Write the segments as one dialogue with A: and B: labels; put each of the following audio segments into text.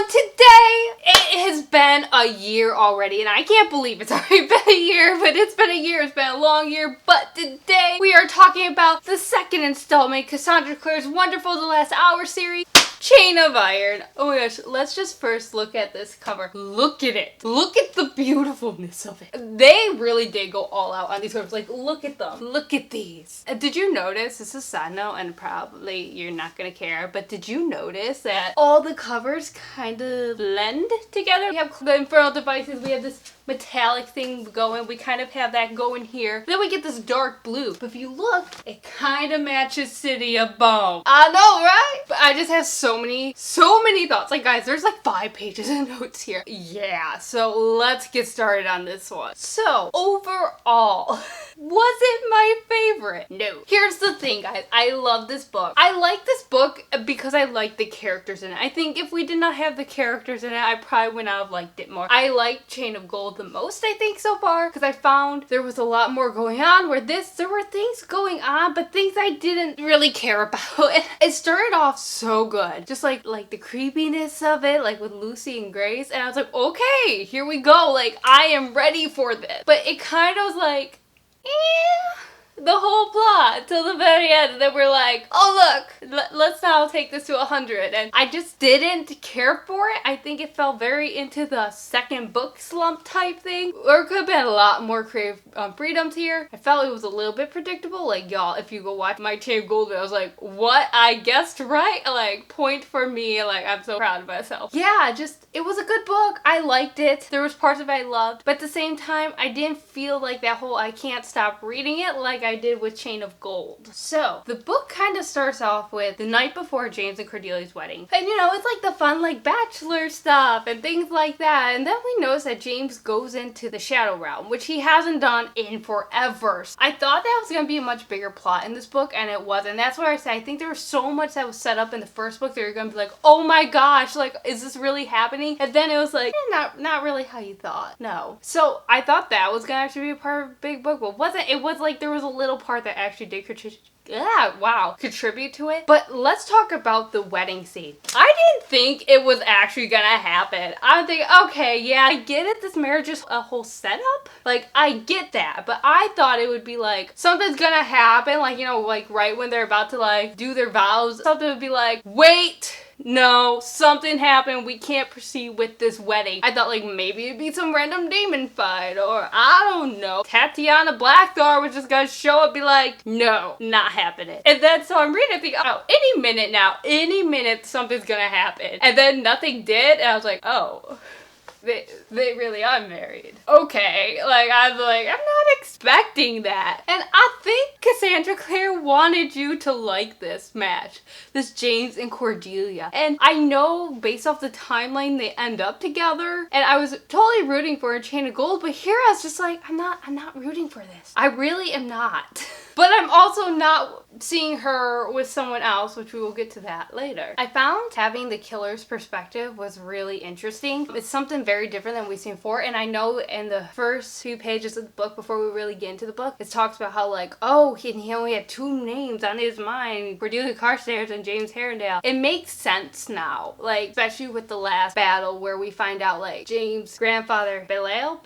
A: today it has been a year already, and I can't believe it's already been a year, but it's been a year, it's been a long year. But today we are talking about the second installment, Cassandra Clare's wonderful The Last Hour series, Chain of Iron. Oh my gosh, let's just first look at this cover. Look at it. Look at the beautifulness of it. They really did go all out on these covers. Like, look at them. Look at these. Did you notice, this is a side note and probably you're not gonna care, but did you notice that all the covers kind of blend together? We have the Infernal Devices, we have this metallic thing going, we kind of have that going here. Then we get this dark blue. But if you look, it kind of matches City of Bone. I know, right? But I just have so many thoughts. Like, guys, there's like 5 pages of notes here. Yeah, so let's get started on this one. So, overall, was it my favorite? No. Here's the thing, guys. I love this book. I like this book because I like the characters in it. I think if we did not have the characters in it, I probably would not have liked it more. I like Chain of Gold the most, I think, so far, because I found there was a lot more going on, where there were things going on, but things I didn't really care about. It started off so good. Just like the creepiness of it, like with Lucy and Grace, and I was like, okay, here we go. Like, I am ready for this. But it kind of was like, the whole plot till the very end, and then we're like, oh look, let's now take this to 100, and I just didn't care for it. I think it fell very into the second book slump type thing. There could have been a lot more creative freedoms here. I felt it was a little bit predictable. Like, y'all, if you go watch my Chain of Gold, I was like, what? I guessed right? Like, point for me. Like, I'm so proud of myself. Yeah, it was a good book. I liked it. There was parts of it I loved, but at the same time, I didn't feel like that whole I can't stop reading it like I did with Chain of Gold. So, the book kind of starts off with the night before James and Cordelia's wedding. And you know, it's like the fun like bachelor stuff and things like that. And then we notice that James goes into the Shadow Realm, which he hasn't done in forever. I thought that was going to be a much bigger plot in this book, and it wasn't. That's why I say I think there was so much that was set up in the first book that you're going to be like, oh my gosh, like, is this really happening? And then it was like, not really how you thought. No. So, I thought that was going to actually be a part of a big book, but it wasn't. It was like there was a little part that actually did contribute to it. But let's talk about the wedding scene. I didn't think it was actually gonna happen. I would think, okay, yeah, I get it, this marriage is a whole setup. Like, I get that, but I thought it would be like, something's gonna happen, like, you know, like right when they're about to like do their vows, something would be like, wait, no, something happened, we can't proceed with this wedding. I thought like maybe it'd be some random demon fight, or I don't know, Tatiana Blackthorn was just gonna show up, be like, no, not happening. And then so I'm reading, I think, oh, any minute something's gonna happen. And then nothing did, and I was like, oh, they really are married. Okay, like, I'm not expecting that. And I think Cassandra Clare wanted you to like this match, this James and Cordelia. And I know based off the timeline they end up together, and I was totally rooting for a Chain of Gold, but here I was just like, I'm not rooting for this. I really am not. But I'm also not seeing her with someone else, which we will get to that later. I found having the killer's perspective was really interesting. It's something very different than we've seen before, and I know in the first few pages of the book, before we really get into the book, it talks about how like, oh, he only had 2 names on his mind, Cordelia Carstairs and James Herondale. It makes sense now, like, especially with the last battle where we find out like James' grandfather, Belial?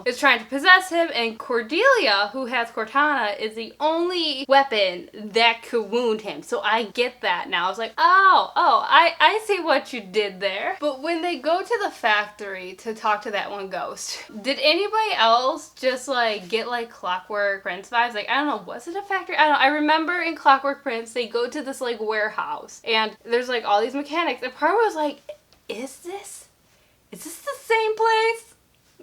A: Is trying to possess him, and Cordelia, who has Cortana, is the only weapon that could wound him. So I get that now. I was like, I see what you did there. But when they go to the factory to talk to that one ghost, did anybody else just like get like Clockwork Prince vibes? Like, I don't know, was it a factory? I don't know. I remember in Clockwork Prince, they go to this like warehouse, and there's like all these mechanics, and part was like, is this the same place?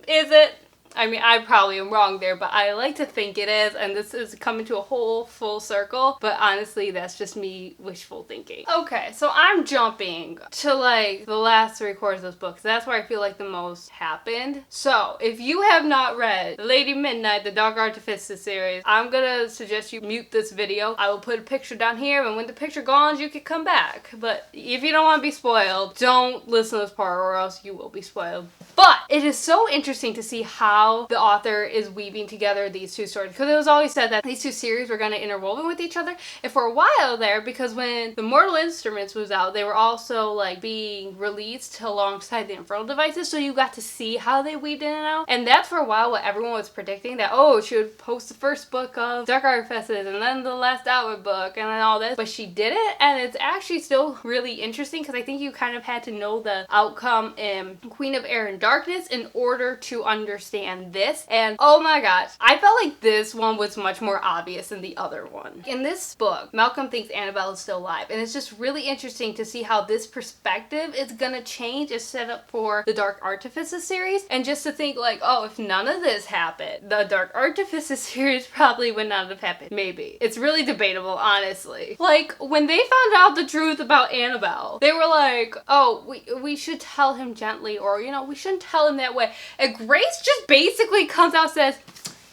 A: Is it? I mean, I probably am wrong there, but I like to think it is, and this is coming to a whole full circle, but honestly, that's just me wishful thinking. Okay, so I'm jumping to like the last 3 quarters of this book, because that's where I feel like the most happened. So, if you have not read Lady Midnight, the Dark Artifices series, I'm gonna suggest you mute this video. I will put a picture down here, and when the picture goes, you can come back. But if you don't want to be spoiled, don't listen to this part, or else you will be spoiled. But it is so interesting to see how how the author is weaving together these two stories, because it was always said that these two series were going to interwoven with each other. And for a while there, because when the Mortal Instruments was out, they were also like being released alongside the Infernal Devices, so you got to see how they weaved in and out. And that's for a while what everyone was predicting, that oh, she would post the first book of Dark Artifices and then the last Outward book and then all this, but she didn't. And it's actually still really interesting, because I think you kind of had to know the outcome in Queen of Air and Darkness in order to understand this. And oh my gosh, I felt like this one was much more obvious than the other one. In this book, Malcolm thinks Annabelle is still alive, and it's just really interesting to see how this perspective is gonna change as set up for the Dark Artifices series. And just to think like, oh, if none of this happened, the Dark Artifices series probably would not have happened. Maybe. It's really debatable, honestly. Like, when they found out the truth about Annabelle, they were like, oh, we should tell him gently, or, you know, we shouldn't tell him that way. And Grace just basically comes out and says,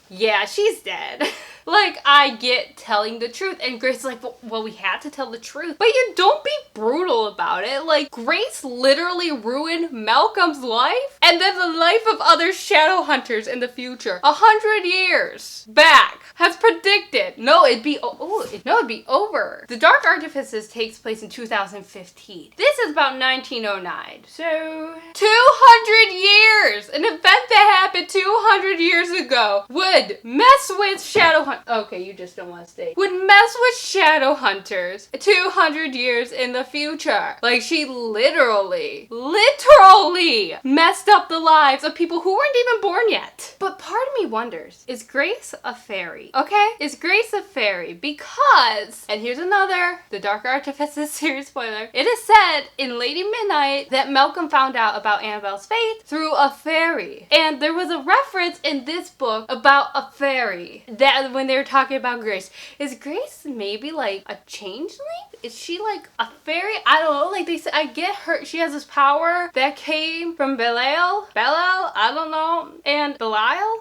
A: yeah, she's dead. Like, I get telling the truth. And Grace is like, well, we had to tell the truth. But you don't be brutal about it. Like, Grace literally ruined Malcolm's life and then the life of other shadow hunters in the future. 100 years back has predicted. No, it'd be over. The Dark Artifices takes place in 2015. This is about 1909. So, 200 years! An event that happened 200 years ago would mess with shadow hunters. Okay, you just don't want to stay. Would mess with shadow hunters 200 years in the future. Like, she literally messed up the lives of people who weren't even born yet. But part of me wonders, is Grace a fairy? Okay? Is Grace a fairy? Because, and here's another, the Dark Artifices series spoiler, it is said in Lady Midnight that Malcolm found out about Annabelle's fate through a fairy. And there was a reference in this book about a fairy, that when they were talking about Grace. Is Grace maybe like a changeling? Is she like a fairy? I don't know. Like, they said, I get her, she has this power that came from Belial, I don't know, and Belial,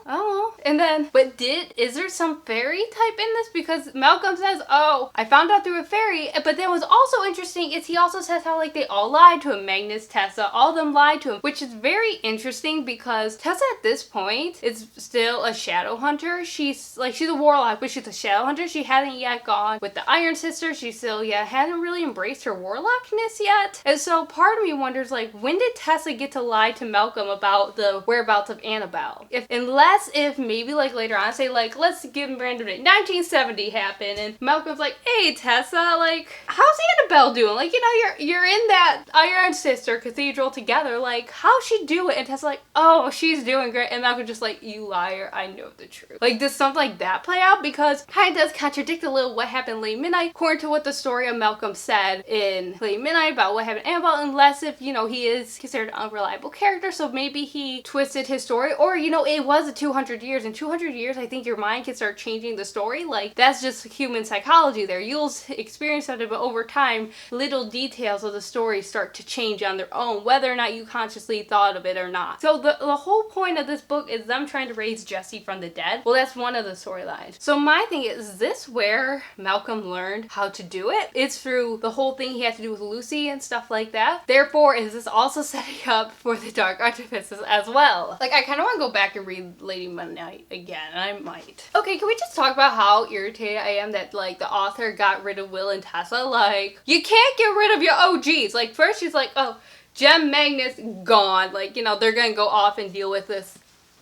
A: I don't know. And then, but is there some fairy type in this? Because Malcolm says, oh, I found out through a fairy. But then what's also interesting is he also says how like they all lied to him. Magnus, Tessa, all of them lied to him, which is very interesting because Tessa at this point is still a shadow hunter. She's a warlock, but she's a shadow hunter. She hadn't yet gone with the Iron Sister. She still hadn't really embraced her warlockness yet. And so part of me wonders, like, when did Tessa get to lie to Malcolm about the whereabouts of Annabelle? Unless maybe like later on, say like, let's give him random date, 1970 happened, and Malcolm's like, hey Tessa, like, how's Annabelle doing? Like, you know, you're in that Iron Sister cathedral together, like, how's she doing? And Tessa's like, oh, she's doing great. And Malcolm's just like, you liar, I know the truth. Like, does something like that play out? Because kind of does contradict a little what happened in Late Midnight, according to what the story of Malcolm said in Late Midnight about what happened to Annabelle, unless if, you know, he is considered an unreliable character, so maybe he twisted his story, or, you know, it was a 200 years. In 200 years, I think your mind can start changing the story. Like, that's just human psychology there. You'll experience something, but over time, little details of the story start to change on their own, whether or not you consciously thought of it or not. So the whole point of this book is them trying to raise Jesse from the dead. Well, that's one of the storylines. So my thing is this where Malcolm learned how to do it? It's through the whole thing he had to do with Lucy and stuff like that. Therefore, is this also setting up for the Dark Artifices as well? Like, I kind of want to go back and read Lady Midnight again, and I might. Okay, can we just talk about how irritated I am that, like, the author got rid of Will and Tessa? Like, you can't get rid of your OGs. Like, first she's like, oh, Jem Magnus gone. Like, you know, they're gonna go off and deal with this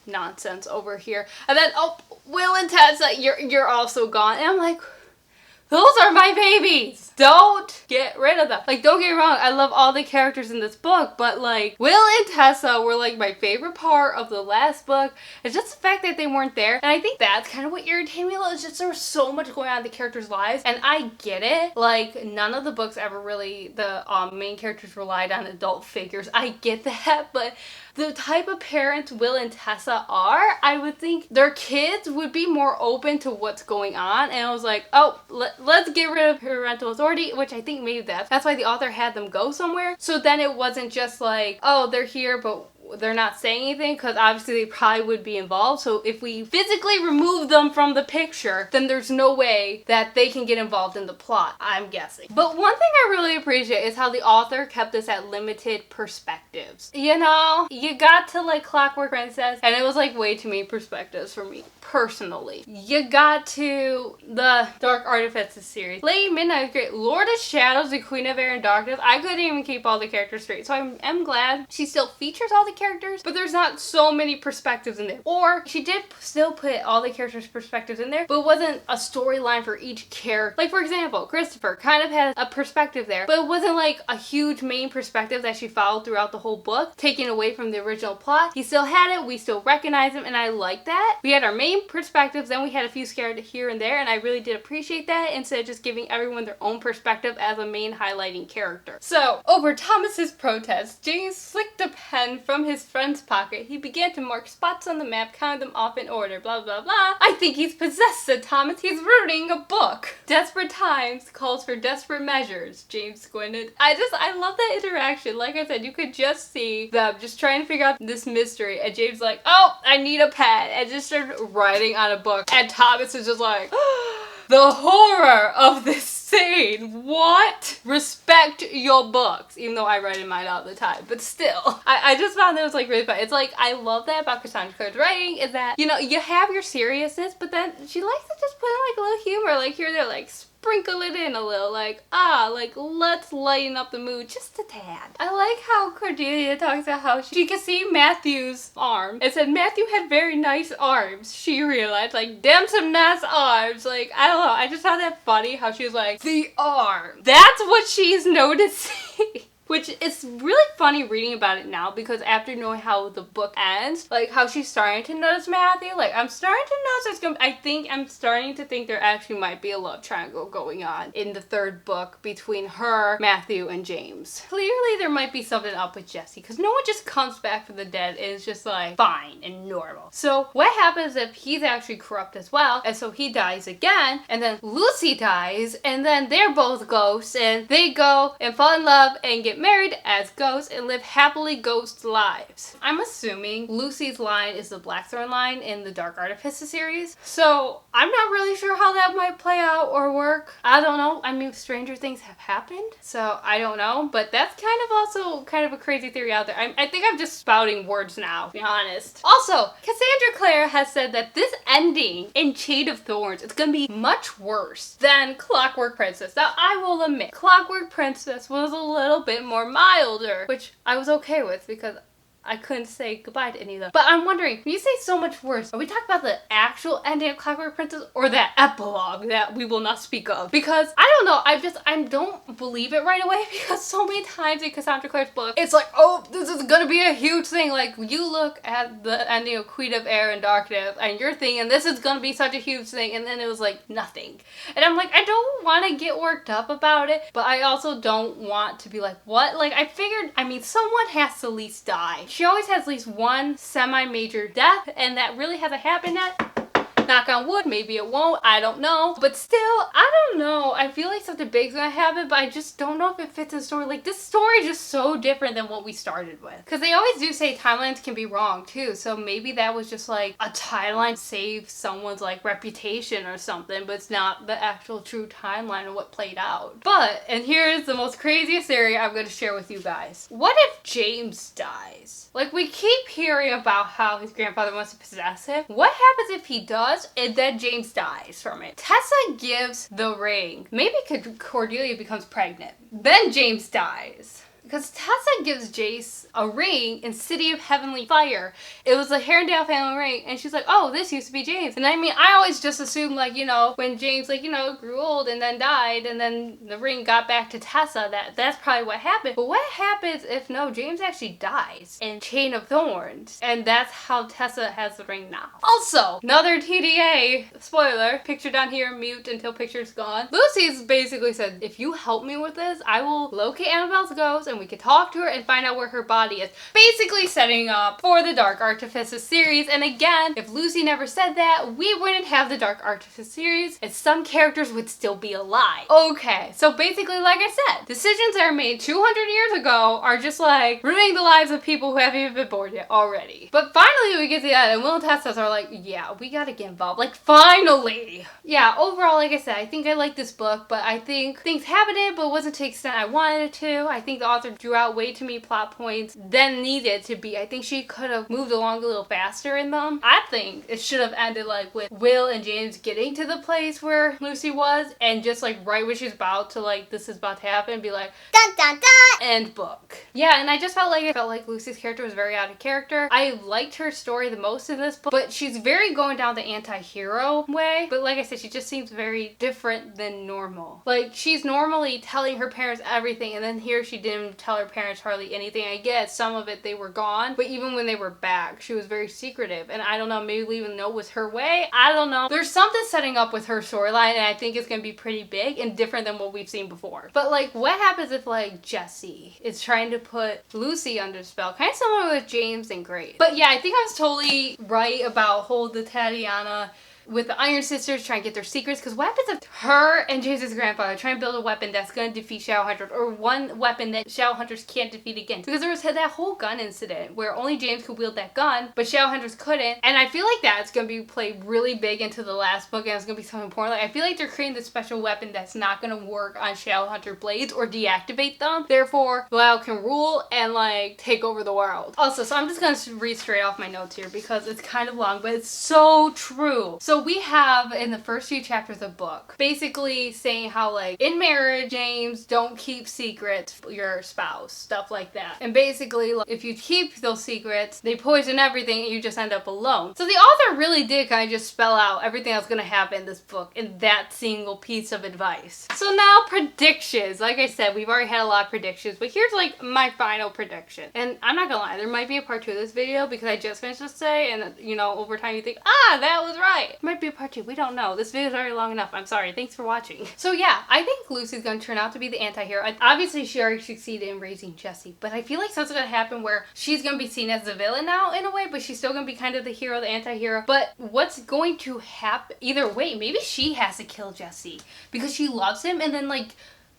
A: nonsense over here. And then, oh, Will and Tessa, you're also gone. And I'm like, those are my babies. Don't get rid of them. Like, don't get me wrong, I love all the characters in this book, but like, Will and Tessa were like my favorite part of the last book. It's just the fact that they weren't there. And I think that's kind of what irritated me a little. It's just there was so much going on in the characters' lives. And I get it. Like, none of the books ever really, the main characters relied on adult figures. I get that, but the type of parents Will and Tessa are, I would think their kids would be more open to what's going on. And I was like, oh, let's get rid of parental authority, which I think maybe that's why the author had them go somewhere. So then it wasn't just like, oh, they're here, but they're not saying anything because obviously they probably would be involved. So if we physically remove them from the picture, then there's no way that they can get involved in the plot, I'm guessing. But one thing I really appreciate is how the author kept this at limited perspectives. You know, you got to like Clockwork Princess and it was like way too many perspectives for me personally. You got to the Dark Artifices series. Lady Midnight was great. Lord of Shadows, the Queen of Air and Darkness. I couldn't even keep all the characters straight. So I'm glad she still features all the characters, but there's not so many perspectives in there. Or she did still put all the characters' perspectives in there, but it wasn't a storyline for each character. Like for example, Christopher kind of has a perspective there, but it wasn't like a huge main perspective that she followed throughout the whole book, taking away from the original plot. He still had it, we still recognize him, and I like that. We had our main perspectives, then we had a few scared here and there, and I really did appreciate that instead of just giving everyone their own perspective as a main highlighting character. So, over Thomas's protest, James flicked a pen from his friend's pocket. He began to mark spots on the map, counting them off in order, blah blah blah. I think he's possessed, said Thomas. He's reading a book. Desperate times calls for desperate measures, James squinted. I love that interaction. Like I said, you could just see them just trying to figure out this mystery, and James like, oh, I need a pen, and just started writing on a book, and Thomas is just like, the horror of this scene. What? Respect your books. Even though I write in mine all the time. But still. I just found that it was like really fun. It's like, I love that about Cassandra Clare's writing is that, you know, you have your seriousness, but then she likes to just put in like a little humor, like here and there, like sprinkle it in a little, like, like, let's lighten up the mood just a tad. I like how Cordelia talks about how she could see Matthew's arm. It said Matthew had very nice arms. She realized, like, damn some nice arms. Like, I don't know, I just found that funny how she was like, the arm. That's what she's noticing. Which is really funny reading about it now because after knowing how the book ends, like how she's starting to notice Matthew, like I'm starting to notice I'm starting to think there actually might be a love triangle going on in the third book between her, Matthew, and James. Clearly there might be something up with Jesse because no one just comes back from the dead and is just like fine and normal. So what happens if he's actually corrupt as well, and so he dies again, and then Lucy dies, and then they're both ghosts and they go and fall in love and get married as ghosts and live happily ghost lives. I'm assuming Lucy's line is the Blackthorn line in the Dark Artifices series. So I'm not really sure how that might play out or work. I don't know. I mean, stranger things have happened, so I don't know. But that's kind of also kind of a crazy theory out there. I think I'm just spouting words now, to be honest. Also, Cassandra Clare has said that this ending in Chain of Thorns is going to be much worse than Clockwork Princess. Now, I will admit, Clockwork Princess was a little bit more milder, which I was okay with because I couldn't say goodbye to any of them. But I'm wondering, when you say so much worse, are we talking about the actual ending of Clockwork Princess or that epilogue that we will not speak of? Because I don't know, I don't believe it right away because so many times in Cassandra Clare's book, it's like, oh, this is gonna be a huge thing. Like, you look at the ending of Queen of Air and Darkness and you're thinking this is gonna be such a huge thing, and then it was like nothing. And I'm like, I don't want to get worked up about it, but I also don't want to be like, what? Like, I figured, I mean, someone has to at least die. She always has at least one semi-major death, and that really hasn't happened yet. Knock on wood, maybe it won't, I don't know. But still, I don't know. I feel like something big's gonna happen, but I just don't know if it fits in the story. Like, this story is just so different than what we started with. Because they always do say timelines can be wrong too, so maybe that was just like a timeline save someone's like reputation or something, but it's not the actual true timeline of what played out. But, and here's the most craziest theory I'm gonna share with you guys. What if James dies? Like, we keep hearing about how his grandfather wants to possess him. What happens if he does and then James dies from it? Tessa gives the ring. Maybe Cordelia becomes pregnant. Then James dies. Because Tessa gives Jace a ring in City of Heavenly Fire. It was a Herondale family ring, and she's like, oh, this used to be James. And I mean, I always just assumed, like, you know, when James, like, you know, grew old and then died, and then the ring got back to Tessa, that's probably what happened. But what happens if, no, James actually dies in Chain of Thorns, and that's how Tessa has the ring now? Also, another TDA, spoiler, picture down here, mute until picture's gone. Lucy's basically said, if you help me with this, I will locate Annabelle's ghost, and we could talk to her and find out where her body is. Basically setting up for the Dark Artifices series. And again, if Lucy never said that, we wouldn't have the Dark Artifice series and some characters would still be alive. Okay, so basically, like I said, decisions that are made 200 years ago are just like ruining the lives of people who haven't even been born yet already. But finally we get to that and Will and Tessa are like, yeah, we gotta get involved. Like, finally! Yeah, overall, like I said, I think I like this book, but I think things happened in it, but it wasn't to the extent I wanted it to. I think the author drew out way too many plot points than needed to be. I think she could have moved along a little faster in them. I think it should have ended like with Will and James getting to the place where Lucy was, and just like right when she's about to like, this is about to happen, be like, dun dun dun! End book. Yeah, and I just felt like Lucy's character was very out of character. I liked her story the most in this book, but she's very going down the anti-hero way. But like I said, she just seems very different than normal. Like, she's normally telling her parents everything, and then here she didn't tell her parents hardly anything. I guess some of it they were gone, but even when they were back, she was very secretive. And I don't know, maybe we even know it was her way. I don't know. There's something setting up with her storyline, and I think it's gonna be pretty big and different than what we've seen before. But like, what happens if like Jesse is trying to put Lucy under spell? Kind of similar with James and Grace. But yeah, I think I was totally right about the Tatiana with the Iron Sisters trying to get their secrets, because what happens if her and James' grandfather try and build a weapon that's going to defeat Shadowhunters, or one weapon that Shadowhunters can't defeat again? Because there was that whole gun incident where only James could wield that gun, but Shadowhunters couldn't, and I feel like that's going to be played really big into the last book, and it's going to be something important. Like, I feel like they're creating this special weapon that's not going to work on Shadowhunter blades or deactivate them, therefore Belial can rule and like take over the world. Also, so I'm just going to read straight off my notes here because it's kind of long, but it's so true. So we have in the first few chapters of the book basically saying how like in marriage, James, don't keep secrets for your spouse, stuff like that. And basically, like, if you keep those secrets, they poison everything and you just end up alone. So the author really did kind of just spell out everything that's going to happen in this book in that single piece of advice. So now predictions. Like I said, we've already had a lot of predictions, but here's like my final prediction. And I'm not gonna lie, there might be a part 2 of this video because I just finished this today, and you know, over time you think, ah, that was right. Might be a part 2, we don't know. This video is already long enough. I'm sorry. Thanks for watching. So yeah, I think Lucy's gonna turn out to be the anti-hero. Obviously, she already succeeded in raising Jesse, but I feel like something's gonna happen where she's gonna be seen as the villain now in a way, but she's still gonna be kind of the hero, the anti-hero. But what's going to happen? Either way, maybe she has to kill Jesse because she loves him, and then like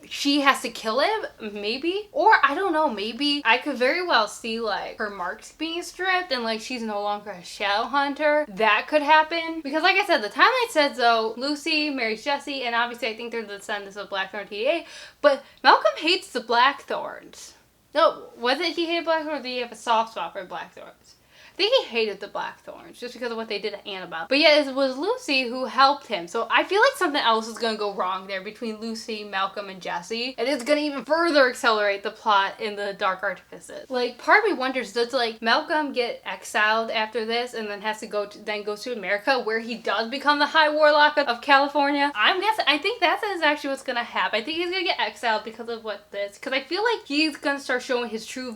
A: she has to kill him, maybe? Or, I don't know, maybe I could very well see, like, her marks being stripped and, like, she's no longer a shadow hunter. That could happen. Because, like I said, the timeline says, though, Lucy marries Jesse, and obviously I think they're the descendants of Blackthorn TA, but Malcolm hates the Blackthorns. No, was it he hated Blackthorns, or did he have a soft spot for Blackthorns? I think he hated the Blackthorns just because of what they did to Annabelle. But yeah, it was Lucy who helped him. So I feel like something else is going to go wrong there between Lucy, Malcolm, and Jesse. And it's going to even further accelerate the plot in the Dark Artifices. Like, part of me wonders, does like Malcolm get exiled after this and then has to then goes to America where he does become the High Warlock of California? I'm guessing, I think that is actually what's going to happen. I think he's going to get exiled because of what this, because I feel like he's going to start showing his true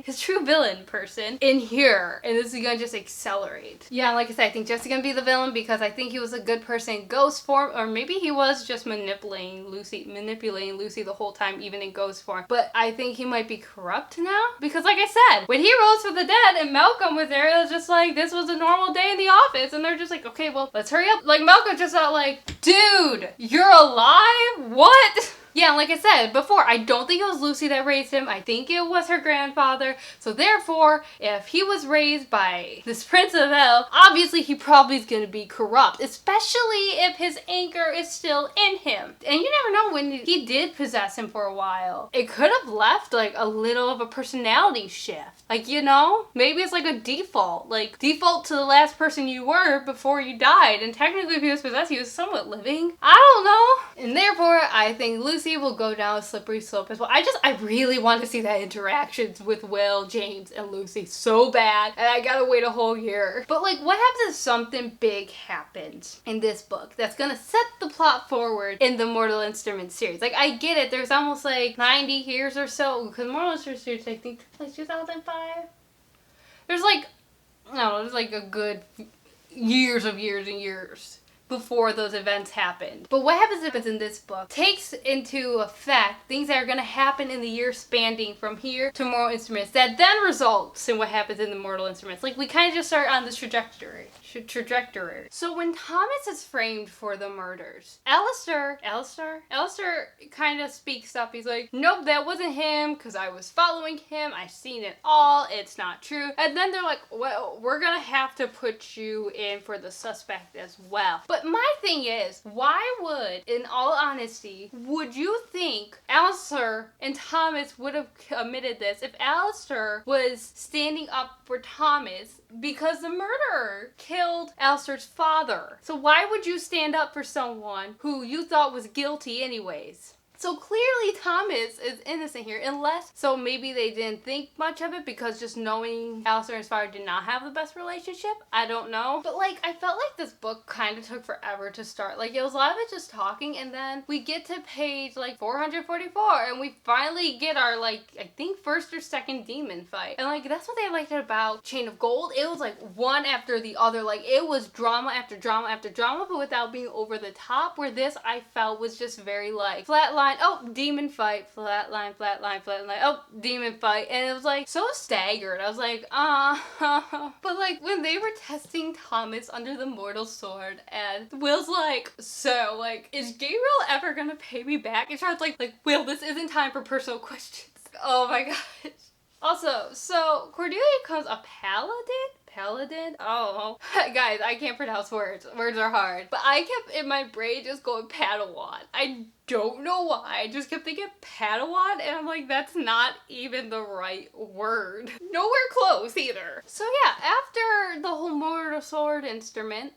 A: his true villain person in here. And this is gonna just accelerate. Yeah, like I said, I think Jesse's gonna be the villain because I think he was a good person in ghost form, or maybe he was just manipulating Lucy the whole time, even in ghost form. But I think he might be corrupt now because, like I said, when he rose from the dead and Malcolm was there, it was just like this was a normal day in the office, and they're just like, okay, well, let's hurry up. Like, Malcolm just felt like, dude, you're alive? What? Yeah, like I said before, I don't think it was Lucy that raised him. I think it was her grandfather. So therefore, if he was raised by this Prince of Hell, obviously he probably is going to be corrupt, especially if his anchor is still in him. And you never know, when he did possess him for a while, it could have left like a little of a personality shift. Like, you know, maybe it's like a default to the last person you were before you died. And technically if he was possessed, he was somewhat living. I don't know. And therefore, I think Lucy will go down a slippery slope as well. I really want to see that interactions with Will, James, and Lucy so bad, and I gotta wait a whole year. But like, what happens if something big happens in this book that's gonna set the plot forward in the Mortal Instruments series? Like, I get it, there's almost like 90 years or so, because Mortal Instruments series, I think, like 2005? There's like, I don't know, there's like a good years and years before those events happened. But what happens in this book takes into effect things that are going to happen in the year spanning from here to Mortal Instruments that then results in what happens in the Mortal Instruments. Like, we kind of just start on this trajectory. So when Thomas is framed for the murders, Alistair kind of speaks up. He's like, nope, that wasn't him, because I was following him. I've seen it all. It's not true. And then they're like, well, we're gonna have to put you in for the suspect as well. But my thing is, why would, in all honesty, would you think Alistair and Thomas would have committed this if Alistair was standing up for Thomas because the murderer killed Alistair's father? So why would you stand up for someone who you thought was guilty anyways? So clearly Thomas is innocent here, unless, so maybe they didn't think much of it because just knowing Alistair and his father did not have the best relationship. I don't know. But like, I felt like this book kind of took forever to start. Like, it was a lot of it just talking, and then we get to page like 444 and we finally get our, like, I think first or second demon fight. And like, that's what they liked about Chain of Gold. It was like one after the other. Like, it was drama after drama after drama, but without being over the top, where this I felt was just very like flatline. Oh, demon fight, flatline, oh, demon fight. And it was like so staggered. I was like, But like, when they were testing Thomas under the mortal sword, and Will's like, so like, is Gabriel ever gonna pay me back? And Charlotte's like, Will, this isn't time for personal questions. Oh my gosh. Also, so Cordelia becomes a paladin? Oh, guys, I can't pronounce words. Words are hard. But I kept in my brain just going Padawan. I don't know why. I just kept thinking Padawan, and I'm like, that's not even the right word. Nowhere close either. So yeah, after the whole mortal sword incident,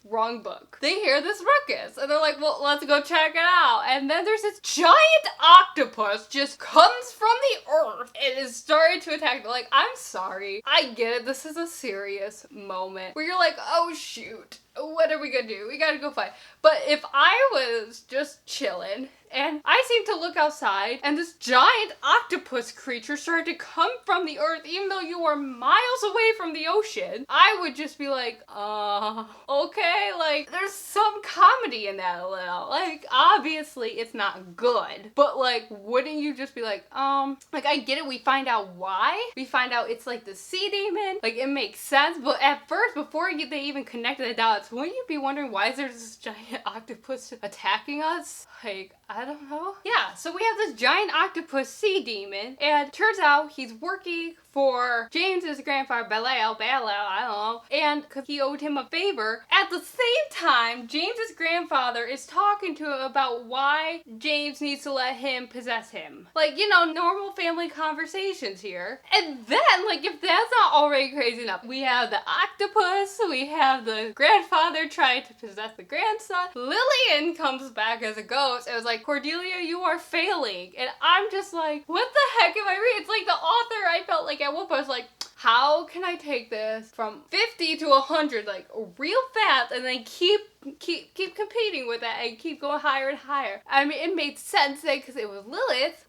A: wrong book. They hear this ruckus and they're like, well, let's go check it out. And then there's this giant octopus just comes from the earth and is starting to attack. They're like, I'm sorry. I get it. This is a serious moment where you're like, oh shoot. What are we gonna do? We gotta go fight. But if I was just chilling and I seemed to look outside and this giant octopus creature started to come from the earth, even though you were miles away from the ocean, I would just be like, okay, like, there's some comedy in that a little. Like, obviously it's not good, but like, wouldn't you just be like, like, I get it, we find out why. We find out it's like the sea demon, like, it makes sense, but at first, before they even connected the dots, wouldn't you be wondering why is there this giant octopus attacking us? Like, I don't know. Yeah, so we have this giant octopus sea demon, and turns out he's working for James's grandfather, Belial, I don't know, and because he owed him a favor. At the same time, James's grandfather is talking to him about why James needs to let him possess him. Like, you know, normal family conversations here. And then, like, if that's not already crazy enough, we have the octopus, we have the grandfather trying to possess the grandson. Lillian comes back as a ghost and was like, Cordelia, you are failing. And I'm just like, what the heck am I reading? It's like the author, I felt like at one point I was like, how can I take this from 50 to 100 like real fast and then keep competing with that and keep going higher and higher? I mean, it made sense because it was Lilith,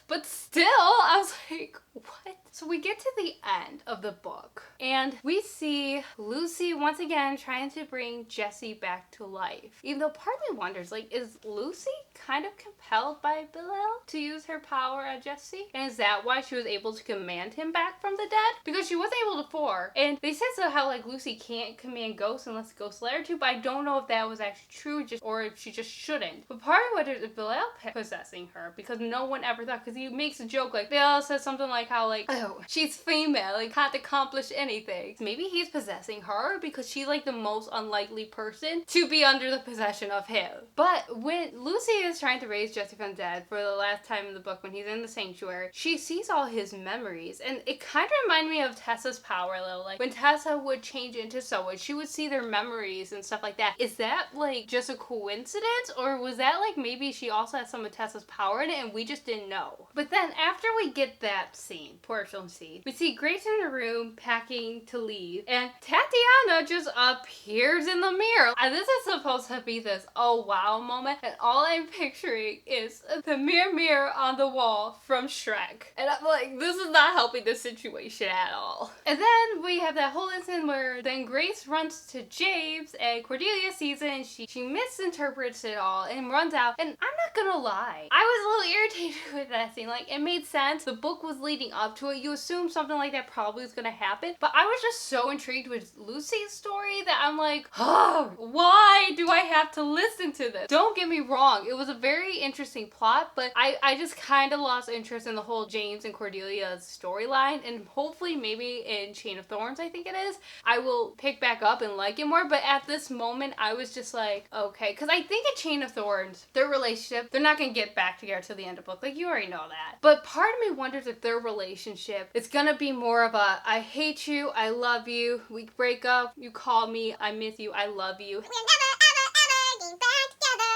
A: but still I was like, what? So we get to the end of the book and we see Lucy once again trying to bring Jesse back to life. Even though part of me wonders, like, is Lucy kind of compelled by Belial to use her power on Jesse? And is that why she was able to command him back from the dead? Because she wasn't able to before. And they said so how like Lucy can't command ghosts unless ghosts let her to, but I don't know if that was actually true or if she just shouldn't. But part of what is Belial possessing her, because no one ever thought, because he makes a joke like Belial says something like how like, oh, she's female and can't accomplish anything. Maybe he's possessing her because she's like the most unlikely person to be under the possession of him. But when Lucy is trying to raise Jesse from the dead for the last time in the book when he's in the sanctuary, she sees all his memories, and it kind of reminded me of Tessa's power a little. Like when Tessa would change into someone, she would see their memories and stuff like that. Is that like just a coincidence, or was that like maybe she also has some of Tessa's power in it and we just didn't know? But then after we get that scene, portion scene, we see Grace in her room packing to leave, and Tatiana just appears in the mirror. And this is supposed to be this oh wow moment, and all I'm picturing is the mirror on the wall from Shrek. And I'm like, this is not helping the situation at all. And then we have that whole incident where then Grace runs to James and Cordelia sees it and she misinterprets it all and runs out. And I'm not gonna lie, I was a little irritated with that scene. Like, it made sense. The book was leading up to it. You assume something like that probably was gonna happen. But I was just so intrigued with Lucy's story that I'm like, oh, why do I have to listen to this? Don't get me wrong, it was a very interesting plot, but I just kind of lost interest in the whole James and Cordelia's storyline, and hopefully maybe in Chain of Thorns, I think it is, I will pick back up and like it more. But at this moment I was just like, okay, because I think in Chain of Thorns, their relationship, they're not gonna get back together till the end of the book, like you already know that. But part of me wonders if their relationship is gonna be more of a I hate you, I love you, we break up, you call me, I miss you, I love you. We'll never ever get back together.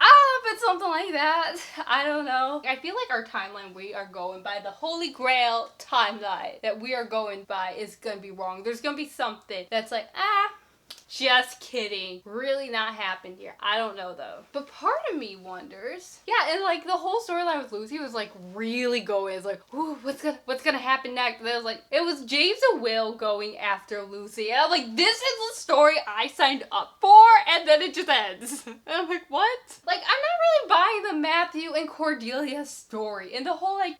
A: I don't know if it's something like that. I don't know. I feel like our timeline we are going by, the Holy Grail timeline that we are going by, is gonna be wrong. There's gonna be something that's like, just kidding. Really not happened here. I don't know though. But part of me wonders. Yeah, and like the whole storyline with Lucy was like really going. It's like, ooh, what's gonna happen next? And I was like, it was James and Will going after Lucy. And I'm like, this is the story I signed up for, and then it just ends. And I'm like, what? Like, I'm not really buying the Matthew and Cordelia story. And the whole like,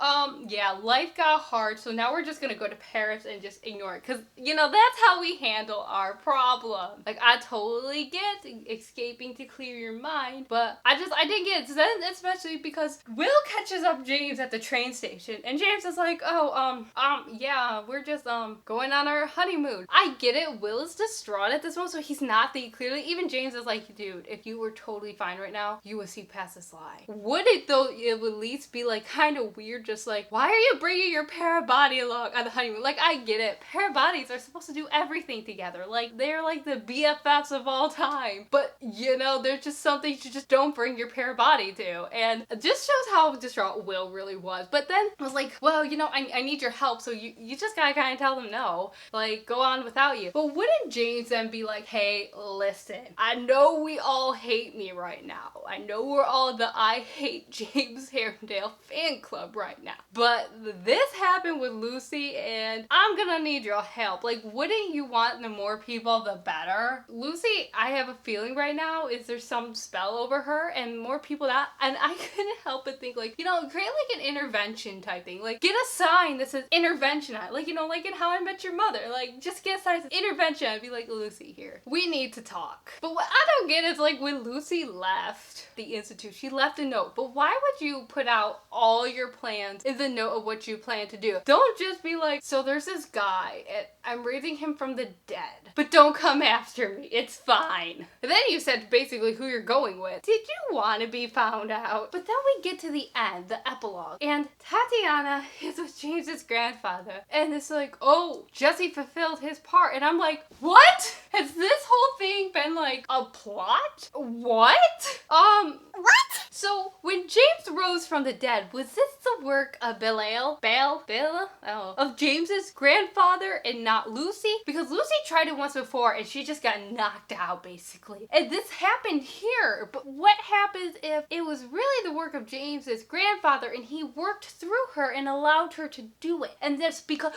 A: yeah, life got hard, so now we're just gonna go to Paris and just ignore it. Cause, you know, that's how we handle our problem. Like, I totally get escaping to clear your mind, but I didn't get it. Then, especially because Will catches up James at the train station, and James is like, oh, yeah, we're just, going on our honeymoon. I get it. Will is distraught at this moment, so he's not thinking clearly. Even James is like, dude, if you were totally fine right now, you would see past this lie. Would it, though, it would at least be, like, kind of weird, just like, why are you bringing your pair of body along on the honeymoon? Like, I get it. Pair of bodies are supposed to do everything together. Like, they're, like, the BFFs of all time. But, you know, there's just something you just don't bring your pair body to. And it just shows how distraught Will really was. But then I was like, well, you know, I need your help, so you just gotta kind of tell them no. Like, go on without you. But wouldn't James then be like, hey, listen, I know we all hate me right now. I know we're all the I hate James Herondale fan club right now. But this happened with Lucy, and I'm gonna need your help. Like, wouldn't you want the more people, the better? Lucy, I have a feeling right now is there's some spell over her, and more people that, and I couldn't help but think, like, you know, create like an intervention type thing. Like, get a sign that says intervention on it. Like, you know, like in How I Met Your Mother. Like, just get a sign that says intervention and be like, Lucy, here, we need to talk. But what I don't get is, like, when Lucy left the Institute, she left a note. But why would you put out all your plans in the note of what you plan to do? Don't just be like, so there's this guy, and I'm raising him from the dead, but don't come after me. It's fine. And then you said basically who you're going with. Did you want to be found out? But then we get to the end, the epilogue, and Tatiana is with James's grandfather, and it's like, oh, Jesse fulfilled his part, and I'm like, what? Has this whole thing been like a plot? What? What? So when James rose from the dead, was this the work of Belial? Of James's grandfather and not Lucy? Because Lucy tried it once before and she just got knocked out basically. And this happened here. But what happens if it was really the work of James's grandfather and he worked through her and allowed her to do it? And that's because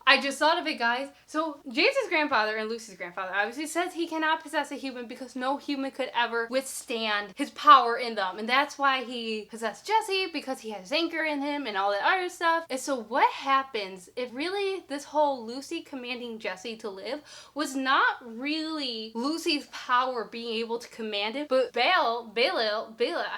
A: I just thought of it, guys. So James's grandfather and Lucy's grandfather obviously says he cannot possess a human because no human could ever withstand his power in them. And that's why he possessed Jesse, because he has anchor in him and all that other stuff. And so what happens if really this whole Lucy commanding Jesse to live was not really Lucy's power being able to command it, but Belial,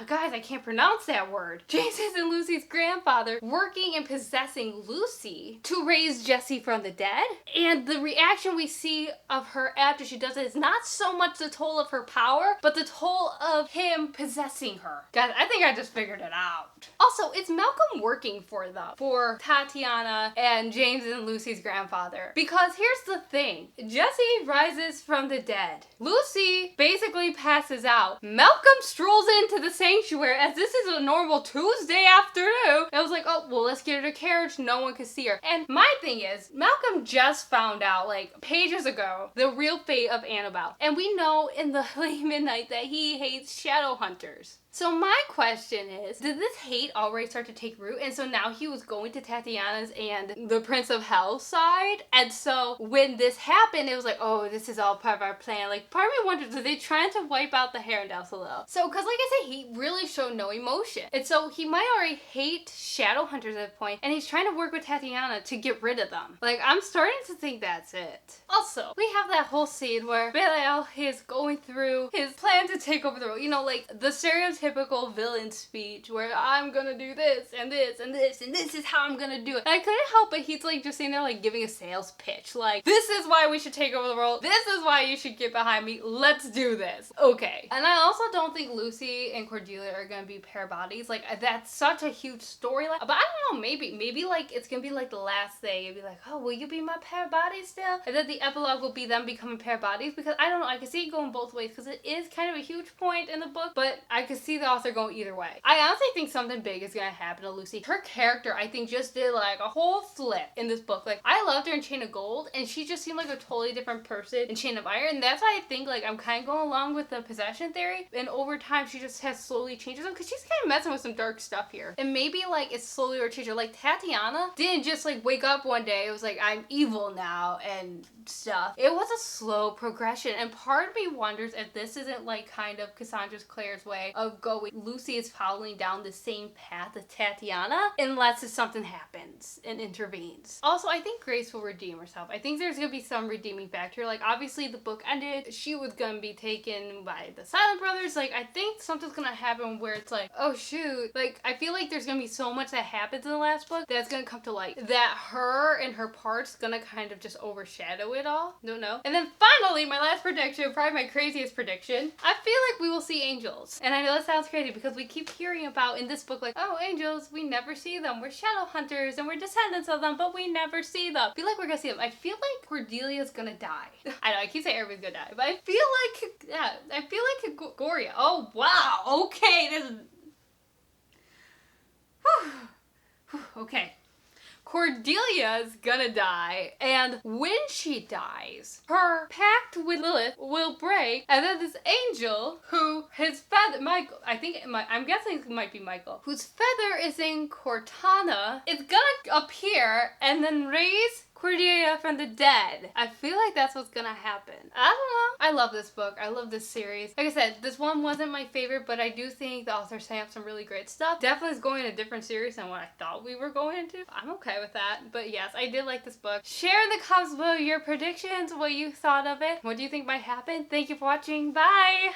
A: guys, I can't pronounce that word. James's and Lucy's grandfather working and possessing Lucy to raise Jesse Lucy from the dead. And the reaction we see of her after she does it is not so much the toll of her power, but the toll of him possessing her. Guys, I think I just figured it out. Also, is Malcolm working for them? For Tatiana and James and Lucy's grandfather? Because here's the thing. Jesse rises from the dead. Lucy basically passes out. Malcolm strolls into the sanctuary as this is a normal Tuesday afternoon. I was like, oh, well, let's get her a carriage. No one can see her. And my thing is, Malcolm just found out, like, pages ago, the real fate of Annabelle. And we know in the late midnight that he hates shadow hunters. So my question is, did this hate already start to take root? And so now he was going to Tatiana's and the Prince of Hell's side? And so when this happened, it was like, oh, this is all part of our plan. Like, part of me wonders, are they trying to wipe out the Herondales a little? So, because like I said, he really showed no emotion. And so he might already hate shadow hunters at this point, and he's trying to work with Tatiana to get rid of them. Like, I'm starting to think that's it. Also, we have that whole scene where Belial is going through his plan to take over the world. You know, like, the stereotypical villain speech where I'm gonna do this and this and this and this is how I'm gonna do it. And I couldn't help but he's like just sitting there like giving a sales pitch. Like, this is why we should take over the world. This is why you should get behind me. Let's do this. Okay. And I also don't think Lucy and Cordelia are gonna be pair bodies. Like, that's such a huge storyline. But I don't know, maybe like it's gonna be like the last thing. It'd be like, oh, will you be my pair body still? And then the epilogue will be them becoming pair bodies, because I don't know, I can see it going both ways because it is kind of a huge point in the book, but I could see the author going either way. I honestly think something big is gonna happen to Lucy. Her character, I think, just did like a whole flip in this book. Like, I loved her in Chain of Gold, and she just seemed like a totally different person in Chain of Iron. And that's why I think like I'm kind of going along with the possession theory. And over time, she just has slowly changed them because she's kind of messing with some dark stuff here. And maybe like it's slowly or changing. Like Tatiana didn't just like wake up one day. It was like, I'm evil now and stuff. It was a slow progression, and part of me wonders if this isn't like kind of Cassandra Clare's way of going. Lucy is following down the same path as Tatiana unless something happens and intervenes. Also, I think Grace will redeem herself. I think there's gonna be some redeeming factor. Like, obviously the book ended, she was gonna be taken by the Silent Brothers. Like, I think something's gonna happen where it's like, oh shoot, like I feel like there's gonna be so much that happens in the last book that's gonna come to light that her and her part's gonna kind of just overshadow it all. Don't know. And then finally, my last prediction, probably my craziest prediction, I feel like we will see angels. And I know that sounds crazy because we keep hearing about in this book like, oh, angels, we never see them. We're shadow hunters and we're descendants of them, but we never see them. I feel like we're gonna see them. I feel like Cordelia's gonna die. I know, I keep saying everybody's gonna die, but I feel like, yeah, I feel like Goria. Oh, wow. Okay, this is... Okay. Cordelia's gonna die, and when she dies, her pact with Lilith will break, and then this angel who his feather, Michael, I'm guessing it might be Michael, whose feather is in Cortana, is gonna appear and then raise Cordelia from the dead. I feel like that's what's gonna happen. I don't know. I love this book. I love this series. Like I said, this one wasn't my favorite, but I do think the author's saying some really great stuff. Definitely is going in a different series than what I thought we were going into. I'm okay with that. But yes, I did like this book. Share in the comments below your predictions, what you thought of it. What do you think might happen? Thank you for watching. Bye!